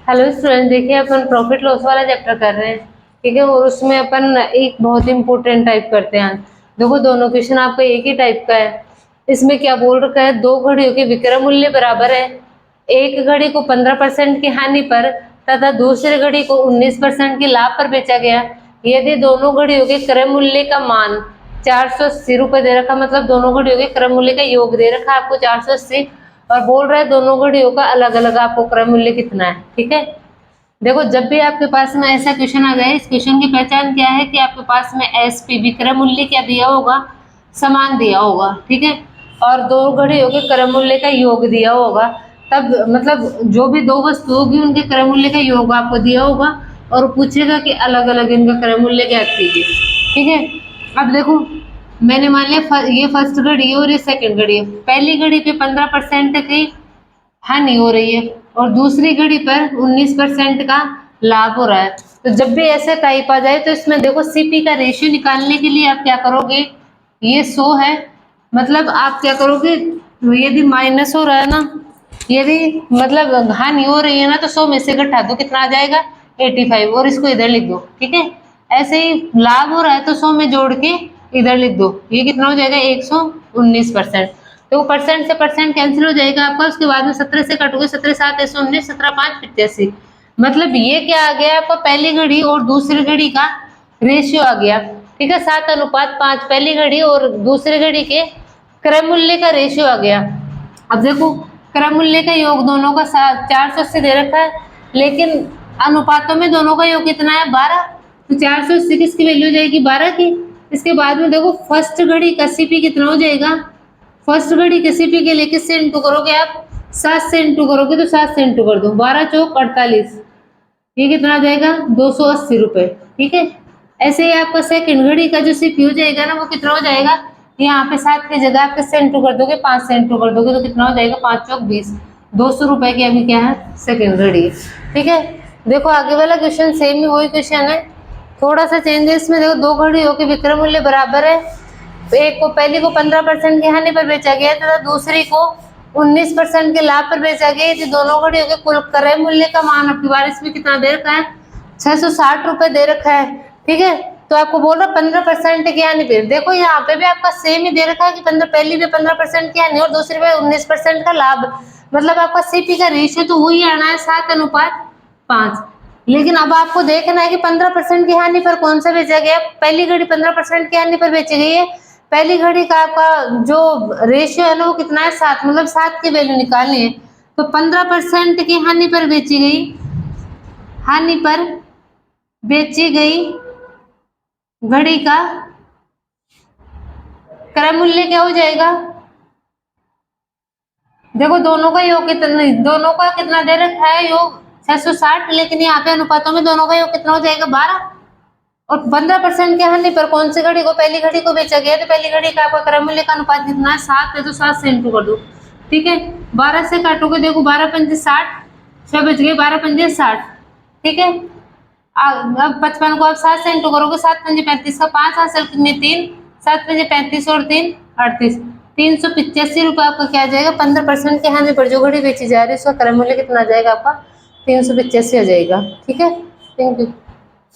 Hello student, देखिए अपन profit loss वाला chapter कर रहे हैं। ठीक है, और उसमें अपन एक बहुत इंपॉर्टेंट टाइप करते हैं। देखो, दोनों क्वेश्चन आपका एक ही टाइप का है। इसमें क्या बोल रखा है, दो घड़ियों के विक्रय मूल्य बराबर है। एक घड़ी को 15% की हानि पर तथा दूसरी घड़ी को 19% के लाभ पर बेचा गया। यदि दोनों घड़ियों के क्रय मूल्य का मान 480 रुपए दे रखा, मतलब दोनों घड़ियों के क्रय मूल्य का योग दे रखा आपको 480, और बोल रहा है दोनों घड़ियों का अलग अलग आपको क्रय मूल्य कितना है। ठीक है, देखो, जब भी आपके पास में ऐसा क्वेश्चन आ जाए, इस क्वेश्चन की पहचान क्या है कि आपके पास में एसपी विक्रय मूल्य क्या दिया होगा, समान दिया होगा। ठीक है, और दो घड़ियों के क्रय मूल्य का योग दिया होगा। तब मतलब जो भी दो वस्तु होगी उनके क्रय मूल्य का योग आपको दिया होगा, और पूछेगा कि अलग अलग इनका क्रय मूल्य ज्ञात कीजिए। ठीक है, अब देखो, मैंने मान लिया ये फर्स्ट घड़ी है और ये सेकंड घड़ी है। पहली घड़ी पे 15% की हानि हो रही है और दूसरी घड़ी पर 19% का लाभ हो रहा है। तो जब भी ऐसे टाइप आ जाए तो इसमें देखो, सीपी का रेशियो निकालने के लिए आप क्या करोगे, ये 100 है, मतलब आप क्या करोगे, यदि माइनस हो रहा है ना, यदि मतलब हानि हो रही है ना, तो 100 में से घटा दो, कितना आ जाएगा 85, और इसको इधर लिख दो। ठीक है, ऐसे ही लाभ हो रहा है तो 100 में जोड़ के इधर लिख दो, ये कितना हो जाएगा 119%। तो परसेंट से परसेंट कैंसिल हो जाएगा आपका, उसके बाद में 17 से काटोगे, 17 7 119, 17 5 85, मतलब ये क्या आ गया आपका, पहली घड़ी और दूसरी घड़ी का रेशियो आ गया। ठीक है, 7:5 पहली घड़ी और दूसरी घड़ी के क्रय मूल्य का रेशियो आ गया। अब देखो, क्रय मूल्य का योग दोनों का 480 दे रखा है, लेकिन अनुपातों में दोनों का योग कितना है 12, तो 480 किसकी वैल्यू हो जाएगी 12 की। इसके बाद में देखो, फर्स्ट घड़ी का सीपी कितना हो जाएगा, फर्स्ट घड़ी के सीपी के लिए किससे इंटू करोगे आप, 7 से इंटू करोगे, तो 7 से इंटू कर दो, 12 चौक 48, ये कितना आ जाएगा 280 रुपए। ठीक है, ऐसे ही आपका सेकंड घड़ी का जो सीपी हो जाएगा ना, वो कितना हो जाएगा, यहाँ पे 7 की जगह आप किससे इंटू कर दोगे, 5 से इंटू कर दोगे, तो कितना हो जाएगा 5 चौक 20, 200 रुपए की अभी क्या है सेकंड घड़ी। ठीक है, देखो आगे वाला क्वेश्चन सेम ही वही क्वेश्चन है, थोड़ा सा चेंजेस में। देखो, दो घड़ियों के विक्रय मूल्य बराबर है, एक को पहली को 15% की हानि पर बेचा गया तथा दूसरी को 19% के लाभ पर बेचा गया। यदि दोनों घड़ियों के कुल क्रय मूल्य का मान आपकी बार इसमें कितना दे रखा है, 660 रुपए दे रखा है। ठीक है, तो आपको बोल रहा 15% की हानि पे, देखो यहाँ पे भी आपका सेम ही दे रखा है कि पहली पे 15% की हानि और दूसरी पे 19% का लाभ, मतलब आपका सीपी का रेशियो तो वही आना है 7:5। लेकिन अब आपको देखना है कि 15% की हानि पर कौन सा बेचा गया, पहली घड़ी 15% की हानि पर बेची गई है, पहली घड़ी का आपका जो रेशियो है ना वो कितना है 7, मतलब 7 की वैल्यू निकालनी है। तो 15% की हानि पर बेची गई, हानि पर बेची गई घड़ी का क्रय मूल्य क्या हो जाएगा, देखो दोनों का योग कितना, दोनों का कितना दे रखा है योग 660, लेकिन यहाँ पे अनुपातों में दोनों का योग कितना हो जाएगा 12, और 15% की हानि पर कौन सी घड़ी को, पहली घड़ी को बेचा गया, तो पहली घड़ी का आपका क्रय मूल्य का अनुपात कितना है 7 है, तो 7 से इंटू कर दो। ठीक है, 12 से काटोगे, देखो 12 पंजे 60, 6 बच गए, 12 पंजे 60। ठीक है, अब 55 को आप 7 से इंटू करोगे, 7 पंजे 35 का 5 हासिल कितने 3, 7 पंजे 35 और 3 38, 385 रुपये आपका क्या आ जाएगा, 15% के हानि पर जो घड़ी बेची जा रही है उसका क्रय मूल्य कितना आ जाएगा आपका 385 आ जाएगा। ठीक है, थैंक यू।